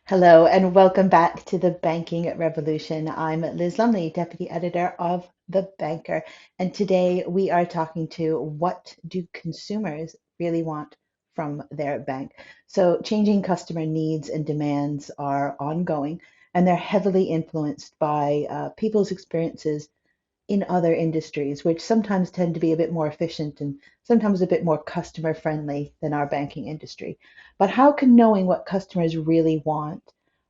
Hello and welcome back to the Banking Revolution. I'm Liz Lumley, Deputy Editor of The Banker, and today we are talking to what do consumers really want from their bank? So, changing customer needs and demands are ongoing, and they're heavily influenced by people's experiences in other industries, which sometimes tend to be a bit more efficient and sometimes a bit more customer friendly than our banking industry. But how can knowing what customers really want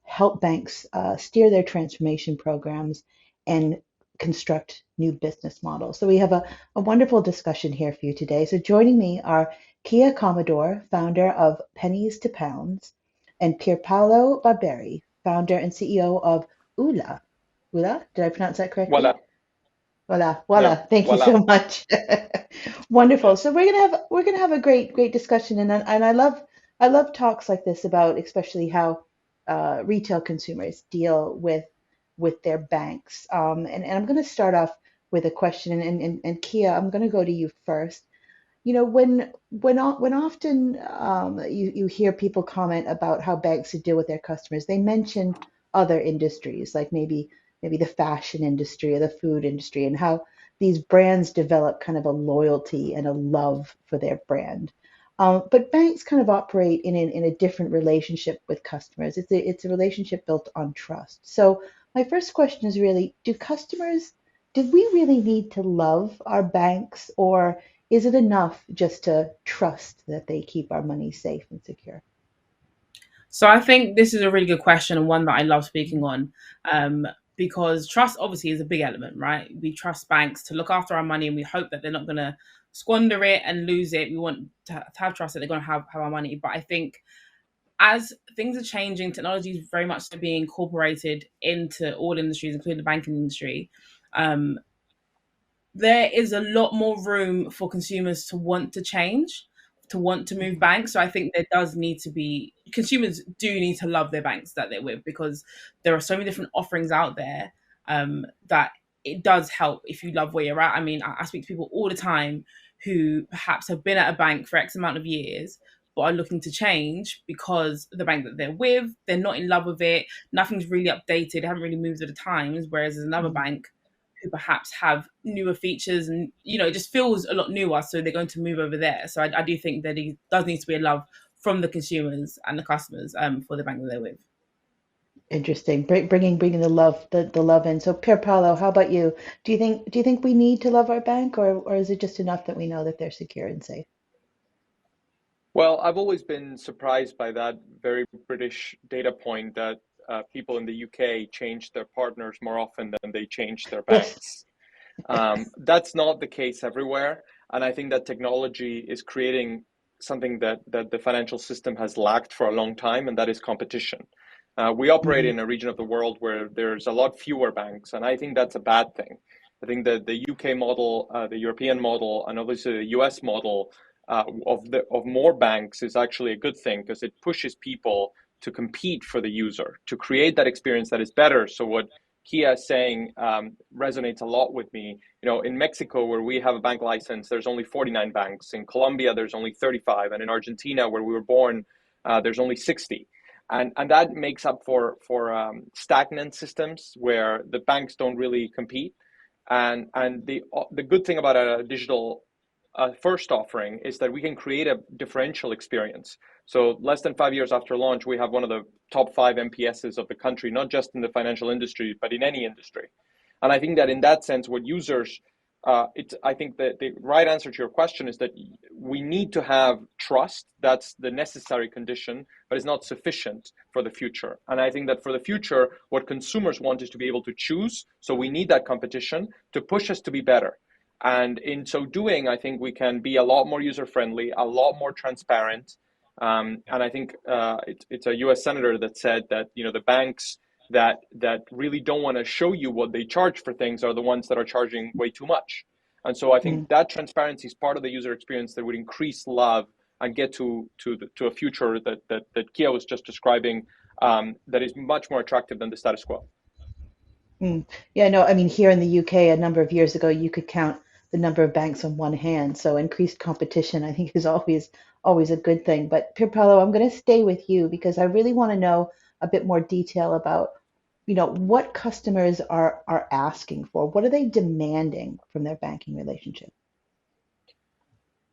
help banks steer their transformation programs and construct new business models? So we have a wonderful discussion here for you today. So joining me are Kia Commodore, founder of Pennies to Pounds, and Pierpaolo Barbieri, founder and CEO of ULA. ULA, did I pronounce that correctly? Voila. Voila, No, voila. Thank you voila. so much. Yeah. Wonderful. So we're gonna have a great discussion, and I love talks like this about especially how retail consumers deal with their banks. And I'm gonna start off with a question, and Kia, I'm gonna go to you first. You know, when often you hear people comment about how banks should deal with their customers, they mention other industries, like maybe the fashion industry or the food industry, and how these brands develop kind of a loyalty and a love for their brand. But banks kind of operate in a different relationship with customers. It's a relationship built on trust. So my first question is really, did we really need to love our banks, or is it enough just to trust that they keep our money safe and secure? So I think this is a really good question and one that I love speaking on, because trust obviously is a big element, right? We trust banks to look after our money and we hope that they're not going to squander it and lose it. We want to have trust that they're going to have our money. But I think as things are changing, technology is very much being incorporated into all industries, including the banking industry. Um, there is a lot more room for consumers to want to change, to want to move Mhm. banks. So I think there does need to be consumers do need to love their banks that they're with because there are so many different offerings out there that it does help if you love where you're at. I mean, I speak to people all the time who perhaps have been at a bank for X amount of years but are looking to change because the bank that they're with, they're not in love with it, nothing's really updated, they haven't really moved with the times, whereas there's another Mhm. bank who perhaps have newer features and it just feels a lot newer, so they're going to move over there. So I do think that it does need to be a love from the consumers and the customers for the bank that they're with. Interesting. Bringing the love in. So Pier Paolo, how about you? Do you think we need to love our bank, or is it just enough that we know that they're secure and safe? Well, I've always been surprised by that very British data point that people in the UK change their partners more often than they change their Yes. banks. That's not the case everywhere. And I think that technology is creating something that the financial system has lacked for a long time, and that is competition. We operate Hmm. in a region of the world where there's a lot fewer banks, and I think that's a bad thing. I think that the UK model, the European model, and obviously the US model of more banks is actually a good thing because it pushes people to compete for the user, to create that experience that is better. So what Kia is saying resonates a lot with me. In Mexico, where we have a bank license, there's only 49 banks. In Colombia, there's only 35, and in Argentina, where we were born, there's only 60. And that makes up for stagnant systems where the banks don't really compete. And the good thing about a digital first offering is that we can create a differential experience. So less than 5 years after launch, we have one of the top five NPSs of the country, not just in the financial industry, but in any industry. And I think that in that sense, what users, I think that the right answer to your question is that we need to have trust. That's the necessary condition, but it's not sufficient for the future. And I think that for the future, what consumers want is to be able to choose. So we need that competition to push us to be better. And in so doing, I think we can be a lot more user friendly, a lot more transparent. And I think it's a U.S. senator that said that the banks that really don't want to show you what they charge for things are the ones that are charging way too much. And so I think that transparency is part of the user experience that would increase love and get to a future that Kia was just describing, that is much more attractive than the status quo. Mm. Yeah, no, I mean, here in the UK, a number of years ago, you could count the number of banks on one hand. So increased competition, I think, is always a good thing. But Pierpaolo, I'm going to stay with you because I really want to know a bit more detail about, what customers are asking for. What are they demanding from their banking relationship?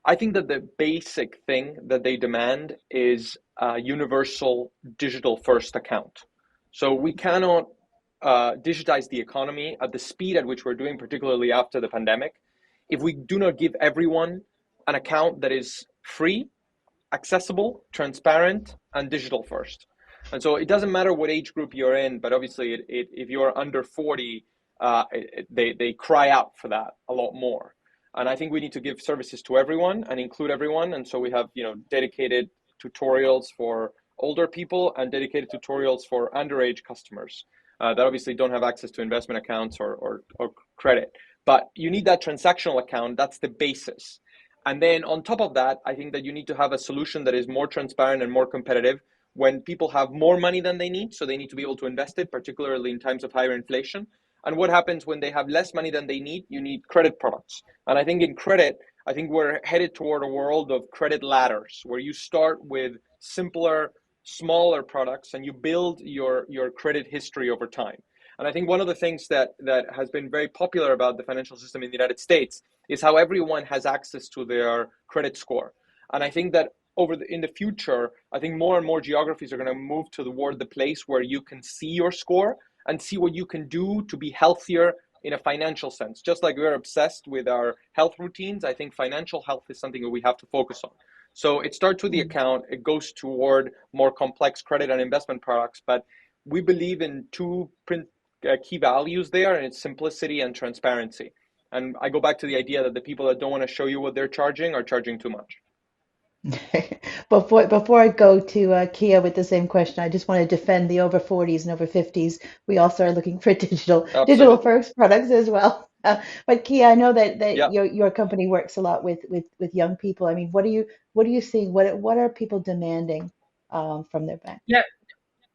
I think that the basic thing that they demand is a universal digital first account. So we cannot digitize the economy at the speed at which we're doing, particularly after the pandemic, if we do not give everyone an account that is free, accessible, transparent, and digital first. And so it doesn't matter what age group you're in, but obviously, if you're under 40, they cry out for that a lot more. And I think we need to give services to everyone and include everyone. And so we have, dedicated tutorials for older people and dedicated tutorials for underage customers that obviously don't have access to investment accounts or credit. But you need that transactional account. That's the basis. And then on top of that, I think that you need to have a solution that is more transparent and more competitive when people have more money than they need. So they need to be able to invest it, particularly in times of higher inflation. And what happens when they have less money than they need? You need credit products. And I think in credit, I think we're headed toward a world of credit ladders where you start with simpler, smaller products and you build your credit history over time. And I think one of the things that has been very popular about the financial system in the United States is how everyone has access to their credit score. And I think that in the future, I think more and more geographies are going to move toward the place where you can see your score and see what you can do to be healthier in a financial sense. Just like we're obsessed with our health routines, I think financial health is something that we have to focus on. So it starts with the account, it goes toward more complex credit and investment products, but we believe in two key values there, and it's simplicity and transparency. And I go back to the idea that the people that don't want to show you what they're charging are charging too much. Before I go to Kia with the same question, I just want to defend the over 40s and over 50s. We also are looking for digital Absolutely. first products as well. But Kia, I know that Yeah. your company works a lot with young people. I mean, what are you seeing? What are people demanding from their bank? Yeah,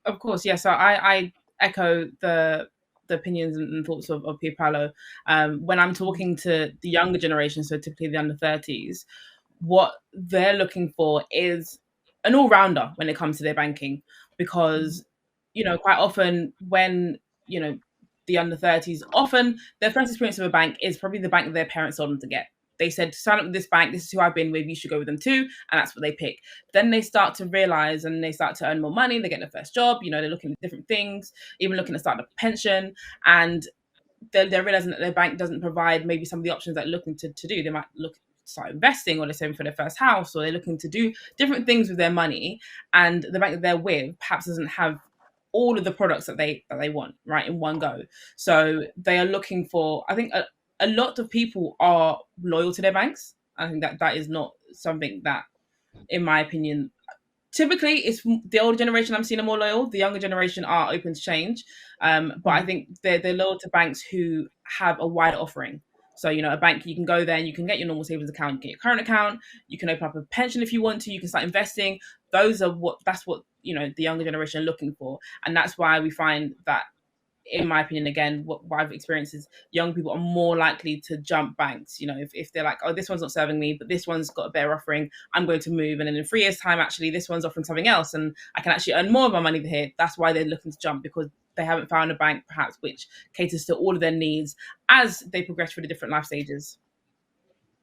of course. Yeah. So I echo the opinions and thoughts of Pierpaolo. When I'm talking to the younger generation, so typically the under 30s, what they're looking for is an all-rounder when it comes to their banking, because quite often when the under 30s, often their first experience of a bank is probably the bank that their parents told them to get. They said, sign up with this bank, this is who I've been with, you should go with them too, and that's what they pick. Then they start to realize and they start to earn more money, they get their first job, they're looking at different things, even looking at starting a pension, and they're realizing that their bank doesn't provide maybe some of the options that they're looking to do. They might look start investing, or they're saving for their first house, or they're looking to do different things with their money, and the bank that they're with perhaps doesn't have all of the products that they want right in one go. So they are looking for, I think a lot of people are loyal to their banks. I think that is not something that, in my opinion, typically it's the older generation I'm seeing are more loyal. The younger generation are open to change, but I think they're loyal to banks who have a wider offering. So a bank, you can go there and you can get your normal savings account, you can get your current account, you can open up a pension if you want to, you can start investing. That's what the younger generation are looking for, and that's why we find that, in my opinion, again, what I've experienced is young people are more likely to jump banks. If they're like, oh, this one's not serving me, but this one's got a better offering, I'm going to move. And then in 3 years' time, actually, this one's offering something else, and I can actually earn more of my money here. That's why they're looking to jump, because they haven't found a bank, perhaps, which caters to all of their needs as they progress through the different life stages.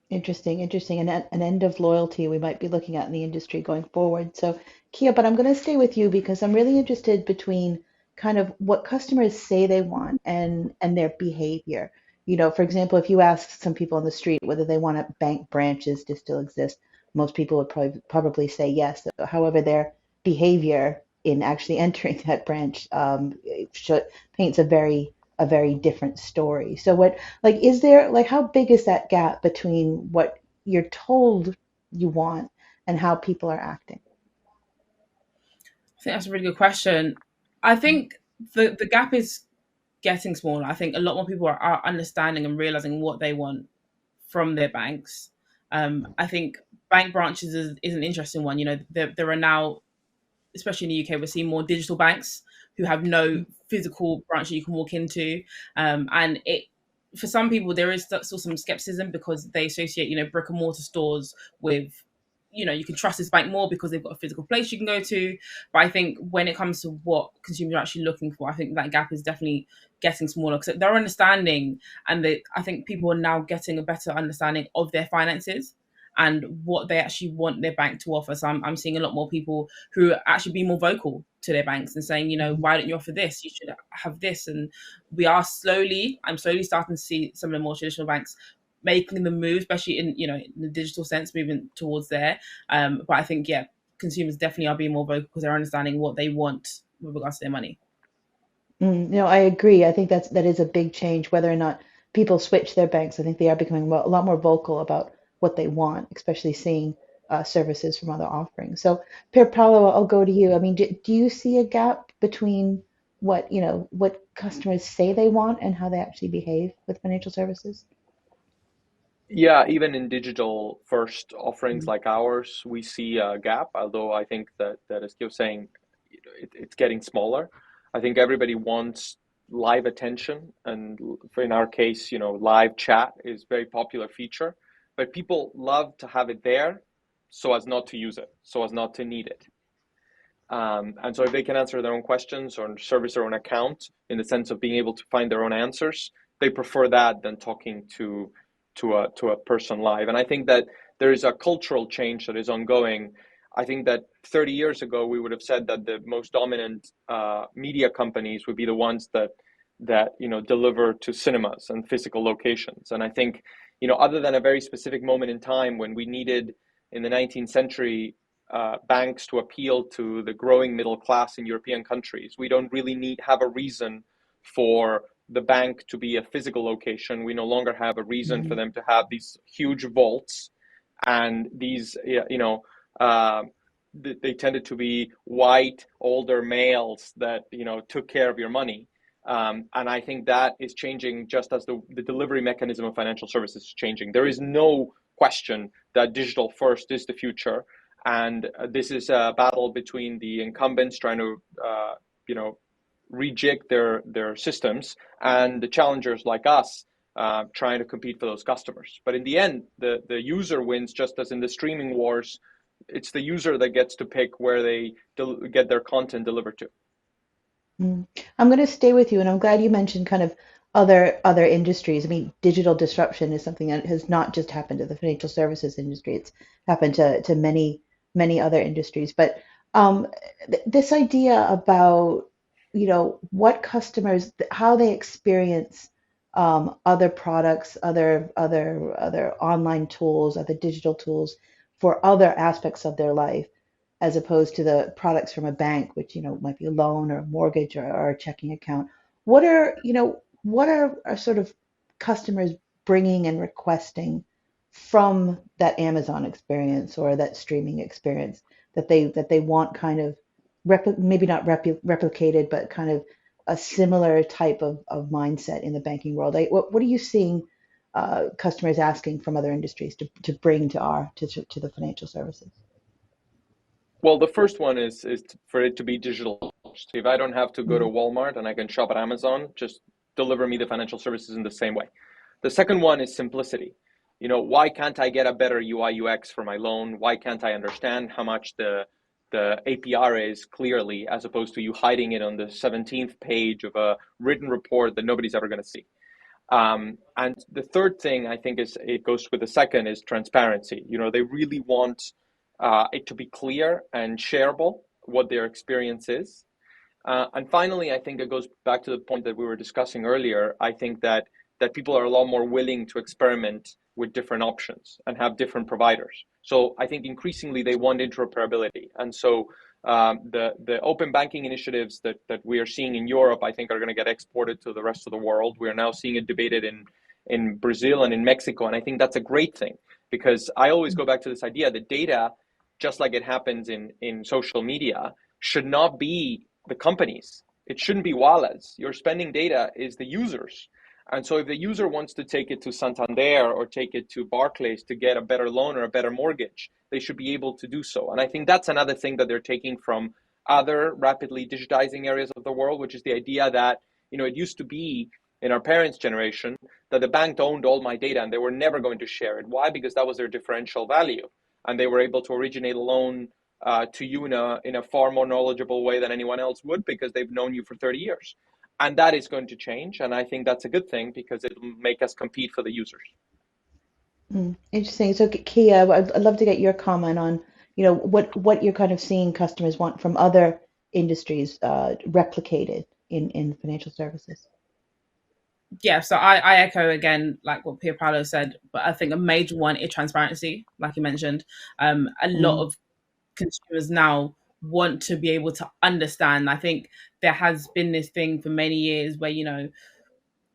Interesting, interesting. An end of loyalty we might be looking at in the industry going forward. So, Kia, but I'm going to stay with you because I'm really interested between kind of what customers say they want and their behavior. For example, if you ask some people on the street whether they want bank branches to still exist, most people would probably say yes. However, their behavior in actually entering that branch paints a very different story. So is there, how big is that gap between what you're told you want and how people are acting? I think that's a really good question. I think the gap is getting smaller. I think a lot more people are understanding and realizing what they want from their banks. I think bank branches is an interesting one. There are now, especially in the UK, we're seeing more digital banks who have no physical branch that you can walk into, and it for some people there is still some skepticism because they associate, brick and mortar stores with, you can trust this bank more because they've got a physical place you can go to. But I think when it comes to what consumers are actually looking for, I think that gap is definitely getting smaller because they're understanding, and I think people are now getting a better understanding of their finances and what they actually want their bank to offer. So I'm seeing a lot more people who are actually being more vocal to their banks and saying, Mhm. why don't you offer this? You should have this. And I'm slowly starting to see some of the more traditional banks making the move, especially in the digital sense, moving towards there. But I think, yeah, consumers definitely are being more vocal because they're understanding what they want with regards to their money. No, I agree. I think that is a big change. Whether or not people switch their banks, I think they are becoming a lot more vocal about what they want, especially seeing services from other offerings. So, Pierpaolo, I'll go to you. I mean, do you see a gap between what customers say they want and how they actually behave with financial services? Yeah, even in digital first offerings Mm-hmm. like ours, we see a gap, although I think that as you're saying, it's getting smaller. I think everybody wants live attention, and in our case, live chat is a very popular feature, but people love to have it there so as not to use it, so as not to need it. And so if they can answer their own questions or service their own account in the sense of being able to find their own answers, they prefer that than talking to a person live. And I think that there is a cultural change that is ongoing. I think that 30 years ago we would have said that the most dominant media companies would be the ones that deliver to cinemas and physical locations. And I think other than a very specific moment in time when we needed in the 19th century banks to appeal to the growing middle class in European countries. We don't really have a reason for the bank to be a physical location. We no longer have a reason for them to have these huge vaults and these, uh, they tended to be white, older males that, took care of your money. And I think that is changing just as the delivery mechanism of financial services is changing. There is no question that digital first is the future. And this is a battle between the incumbents trying to, rejig their systems and the challengers like us trying to compete for those customers. But in the end, the user wins, just as in the streaming wars. It's the user that gets to pick where they get their content delivered to. Mm. I'm going to stay with you, and I'm glad you mentioned kind of other industries. I mean, digital disruption is something that has not just happened to the financial services industry; it's happened to many other industries. But this idea about what customers, how they experience other products, other online tools, other digital tools for other aspects of their life as opposed to the products from a bank, which might be a loan or a mortgage or a checking account. What are sort of customers bringing and requesting from that Amazon experience or that streaming experience that they want kind of maybe not replicated, but kind of a similar type of mindset in the banking world. What are you seeing customers asking from other industries to bring to the financial services? Well, the first one is for it to be digital. So if I don't have to go to Mm, Walmart and I can shop at Amazon, just deliver me the financial services in the same way. The second one is simplicity. Why can't I get a better UI UX for my loan? Why can't I understand how much the APR is clearly, as opposed to you hiding it on the 17th page of a written report that nobody's ever going to see? And the third thing I think is it goes with the second is transparency. They really want it to be clear and shareable what their experience is. And finally, I think it goes back to the point that we were discussing earlier. I think that people are a lot more willing to experiment with different options and have different providers. So I think increasingly they want interoperability. And so the open banking initiatives that we are seeing in Europe, I think, are going to get exported to the rest of the world. We are now seeing it debated in Brazil and in Mexico. And I think that's a great thing, because I always go back to this idea that data, just like it happens in social media, should not be the companies. It shouldn't be wallets. Your spending data is the users. And so if the user wants to take it to Santander or take it to Barclays to get a better loan or a better mortgage, they should be able to do so. And I think that's another thing that they're taking from other rapidly digitizing areas of the world, which is the idea that, it used to be in our parents' generation, that the bank owned all my data and they were never going to share it. Why? Because that was their differential value, and they were able to originate a loan to you in a far more knowledgeable way than anyone else would, because they've known you for 30 years. And that is going to change, and I think that's a good thing because it'll make us compete for the users. Interesting. So, Kia, I'd love to get your comment on, what you're kind of seeing customers want from other industries replicated in financial services. Yeah, so I echo again like what Pierpaolo said, but I think a major one is transparency, like you mentioned. A lot Mm, of consumers now want to be able to understand. I think there has been this thing for many years where,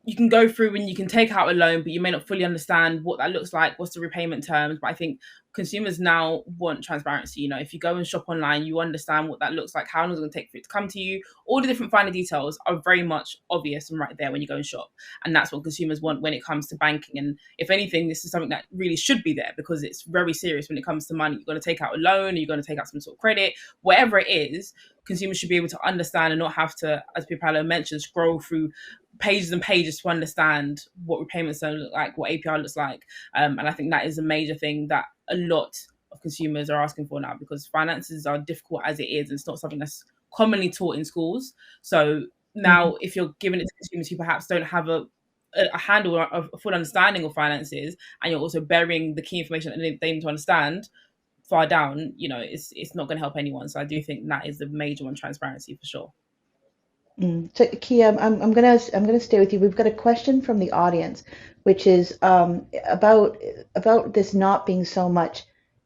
you can go through and you can take out a loan, but you may not fully understand what that looks like, what's the repayment terms. But I think consumers now want transparency. If you go and shop online, you understand what that looks like, how long it's going to take for it to come to you. All the different finer details are very much obvious and right there when you go and shop. And that's what consumers want when it comes to banking. And if anything, this is something that really should be there, because it's very serious when it comes to money. You're going to take out a loan, or you're going to take out some sort of credit, whatever it is. Consumers should be able to understand and not have to, as Pierpaolo mentioned, scroll through pages and pages to understand what repayments look like, what APR looks like. And I think that is a major thing that a lot of consumers are asking for now, because finances are difficult as it is, and it's not something that's commonly taught in schools. So mhm. now, if you're giving it to consumers who perhaps don't have a handle or a full understanding of finances, and you're also burying the key information that they need to understand far down, it's not going to help anyone. So I do think that is the major one, transparency for sure. So, Kia, I'm gonna stay with you. We've got a question from the audience, which is about this not being so much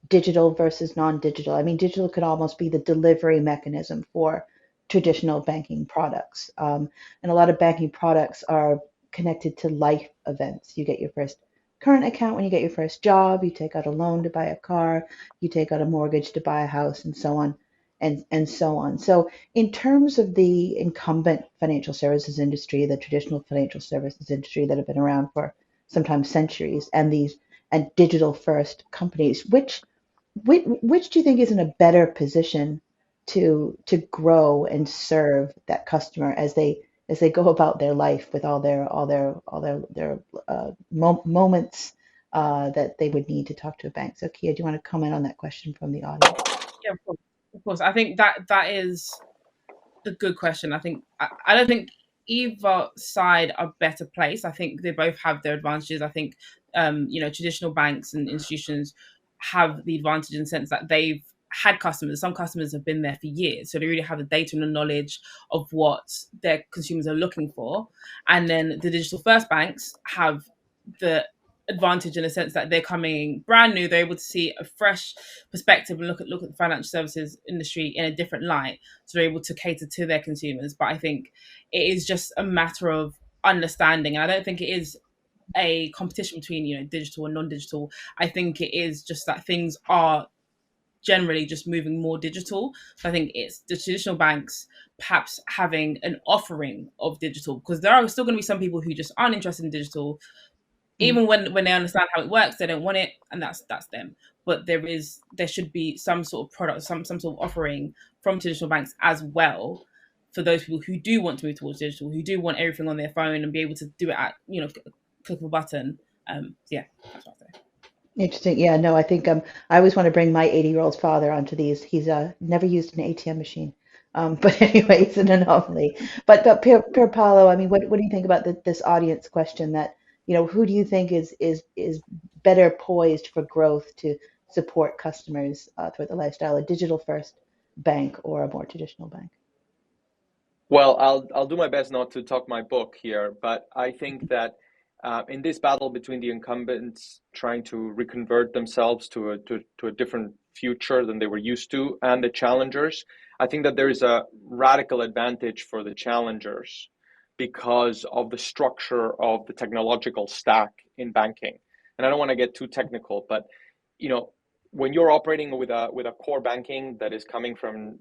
digital versus non-digital. I mean, digital could almost be the delivery mechanism for traditional banking products, and a lot of banking products are connected to life events. You get your first current account when you get your first job. You take out a loan to buy a car. You take out a mortgage to buy a house, and so on, and so on. So in terms of the incumbent financial services industry, the traditional financial services industry that have been around for sometimes centuries, and digital first companies, which do you think is in a better position to grow and serve that customer as they go about their life with all their moments that they would need to talk to a bank? So, Kia, do you want to comment on that question from the audience? Yeah, of course. Of course. I think that is a good question. I don't think either side are better placed. I think they both have their advantages. I think traditional banks and institutions have the advantage in the sense that they've had customers. Some customers have been there for years, so they really have the data and the knowledge of what their consumers are looking for. And then the digital first banks have the advantage in the sense that they're coming brand new. They're able to see a fresh perspective and look at the financial services industry in a different light, so they're able to cater to their consumers. But I think it is just a matter of understanding, and I don't think it is a competition between digital and non-digital. I think it is just that things are generally just moving more digital. So I think it's the traditional banks perhaps having an offering of digital, because there are still going to be some people who just aren't interested in digital. Mm, Even when they understand how it works, they don't want it, and that's them. But there should be some sort of product, some sort of offering from traditional banks as well, for those people who do want to move towards digital, who do want everything on their phone and be able to do it at click of a button. Yeah, that's what I say. interesting. Yeah, no, I think I always want to bring my 80-year-old father onto these. He's never used an ATM machine. But anyway, it's an anomaly. But Paolo, I mean, what do you think about this audience question that, who do you think is better poised for growth to support customers throughout the lifestyle, a digital first bank or a more traditional bank? Well, I'll do my best not to talk my book here, but I think that in this battle between the incumbents trying to reconvert themselves to a different future than they were used to, and the challengers, I think that there is a radical advantage for the challengers because of the structure of the technological stack in banking. And I don't want to get too technical, but you know, when you're operating with a core banking that is coming from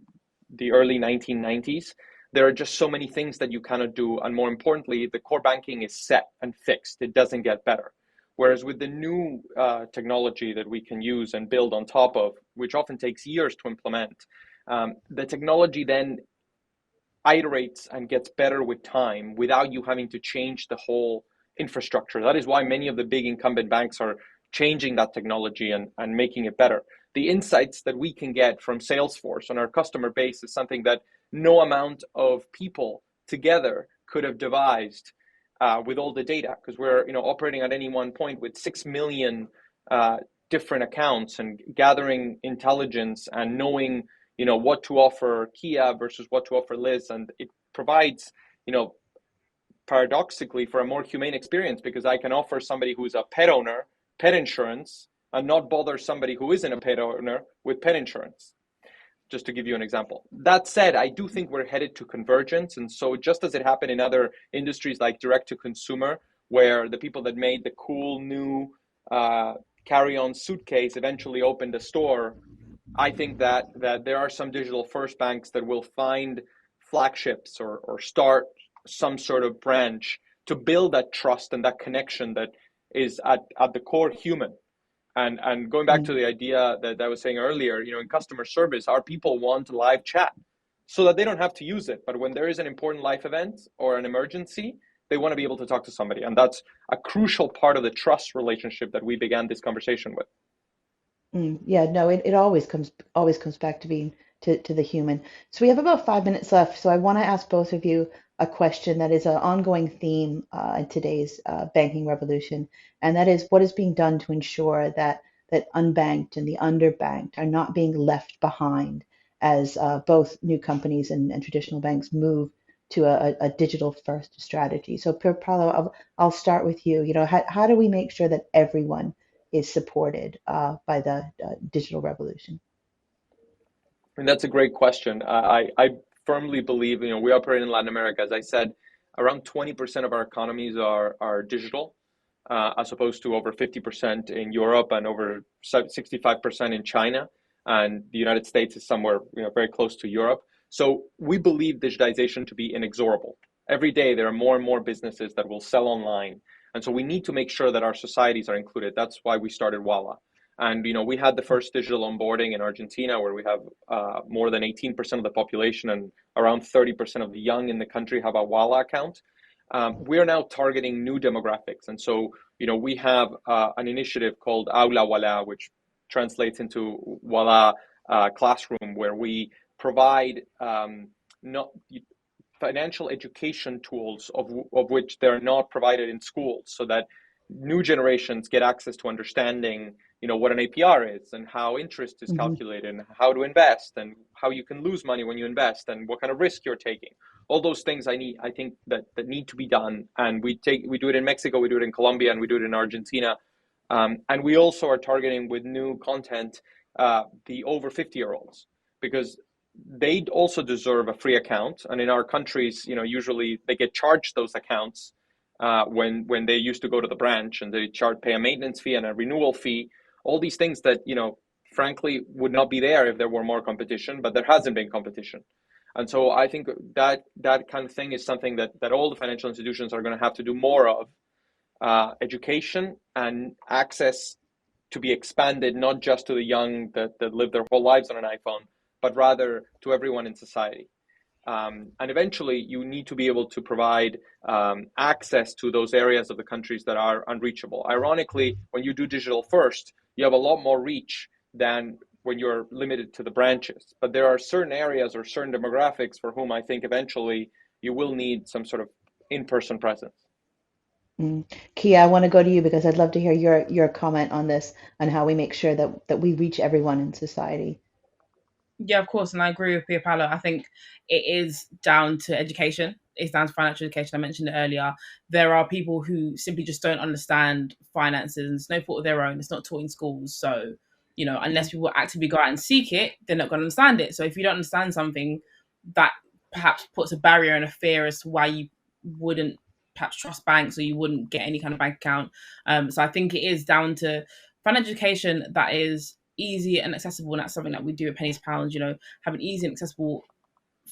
the early 1990s, there are just so many things that you cannot do. And more importantly, the core banking is set and fixed. It doesn't get better. Whereas with the new technology that we can use and build on top of, which often takes years to implement, the technology then iterates and gets better with time without you having to change the whole infrastructure. That is why many of the big incumbent banks are changing that technology and making it better. The insights that we can get from Salesforce on our customer base is something that no amount of people together could have devised with all the data, because we're operating at any one point with 6 million different accounts and gathering intelligence and knowing what to offer Kia versus what to offer Liz, and it provides paradoxically for a more humane experience, because I can offer somebody who's a pet owner pet insurance and not bother somebody who isn't a pet owner with pet insurance, just to give you an example. That said, I do think we're headed to convergence. And so just as it happened in other industries like direct to consumer, where the people that made the cool new carry-on suitcase eventually opened a store, I think that there are some digital first banks that will find flagships or start some sort of branch to build that trust and that connection that is at the core human. And going back to the idea that I was saying earlier, in customer service, our people want live chat so that they don't have to use it. But when there is an important life event or an emergency, they want to be able to talk to somebody. And that's a crucial part of the trust relationship that we began this conversation with. Yeah, no, it always comes back to being to the human. So we have about 5 minutes left. So I want to ask both of you a question that is an ongoing theme in today's banking revolution, and that is what is being done to ensure that unbanked and the underbanked are not being left behind as both new companies and traditional banks move to a digital first strategy. So Pierpaolo, I'll start with you. How do we make sure that everyone is supported by the digital revolution? And that's a great question. I firmly believe, we operate in Latin America. As I said, around 20% of our economies are digital, as opposed to over 50% in Europe and over 65% in China. And the United States is somewhere very close to Europe. So we believe digitization to be inexorable. Every day, there are more and more businesses that will sell online. And so we need to make sure that our societies are included. That's why we started Walla. And we had the first digital onboarding in Argentina, where we have more than 18% of the population and around 30% of the young in the country have a Walla account. We are now targeting new demographics. And so, we have an initiative called Aula Walla, which translates into Walla Classroom, where we provide not financial education tools of which they're not provided in schools, so that new generations get access to understanding what an APR is and how interest is calculated and how to invest and how you can lose money when you invest and what kind of risk you're taking. All those things I think that need to be done. And we do it in Mexico, we do it in Colombia, and we do it in Argentina. And we also are targeting with new content the over 50-year-olds, because they also deserve a free account. And in our countries, usually they get charged those accounts when they used to go to the branch, and they pay a maintenance fee and a renewal fee. All these things that, frankly, would not be there if there were more competition, but there hasn't been competition. And so I think that kind of thing is something that all the financial institutions are going to have to do more of. Education and access to be expanded, not just to the young that live their whole lives on an iPhone, but rather to everyone in society. And eventually, you need to be able to provide access to those areas of the countries that are unreachable. Ironically, when you do digital first, you have a lot more reach than when you're limited to the branches. But there are certain areas or certain demographics for whom I think eventually you will need some sort of in-person presence. Kia, I want to go to you because I'd love to hear your comment on this and how we make sure that we reach everyone in society. Yeah, of course. And I agree with Pierpaolo. I think it is down to education. It's down to financial education. I mentioned it earlier. There are people who simply just don't understand finances, and it's no fault of their own. It's not taught in schools. So, unless people actively go out and seek it, they're not going to understand it. So if you don't understand something, that perhaps puts a barrier and a fear as to why you wouldn't perhaps trust banks or you wouldn't get any kind of bank account. So I think it is down to financial education that is easy and accessible, and that's something that we do at Pennies Pounds, have an easy and accessible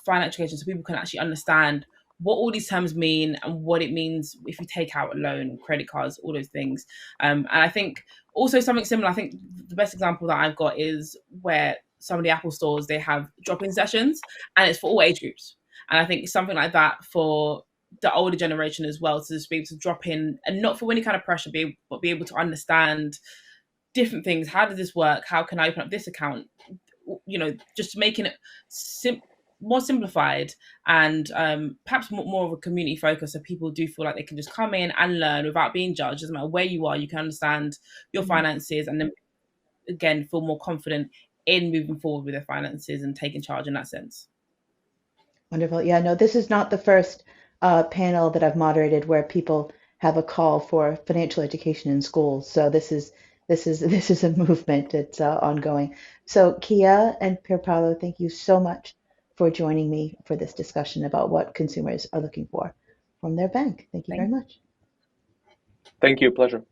financial education so people can actually understand what all these terms mean and what it means if you take out a loan, credit cards, all those things. And I think also something similar, I think the best example that I've got is where some of the Apple stores, they have drop-in sessions, and it's for all age groups. And I think something like that for the older generation as well, to just be able to drop in and not for any kind of pressure, but be able to understand different things. How does this work? How can I open up this account? Just making it more simplified, and perhaps more of a community focus, so people do feel like they can just come in and learn without being judged. Doesn't matter where you are, you can understand your finances, and then again feel more confident in moving forward with their finances and taking charge in that sense. Wonderful. Yeah, no, this is not the first panel that I've moderated where people have a call for financial education in schools. So this is a movement that's ongoing. So Kia and Pierpaolo, thank you so much for joining me for this discussion about what consumers are looking for from their bank. Thank you very much. Thank you. Pleasure.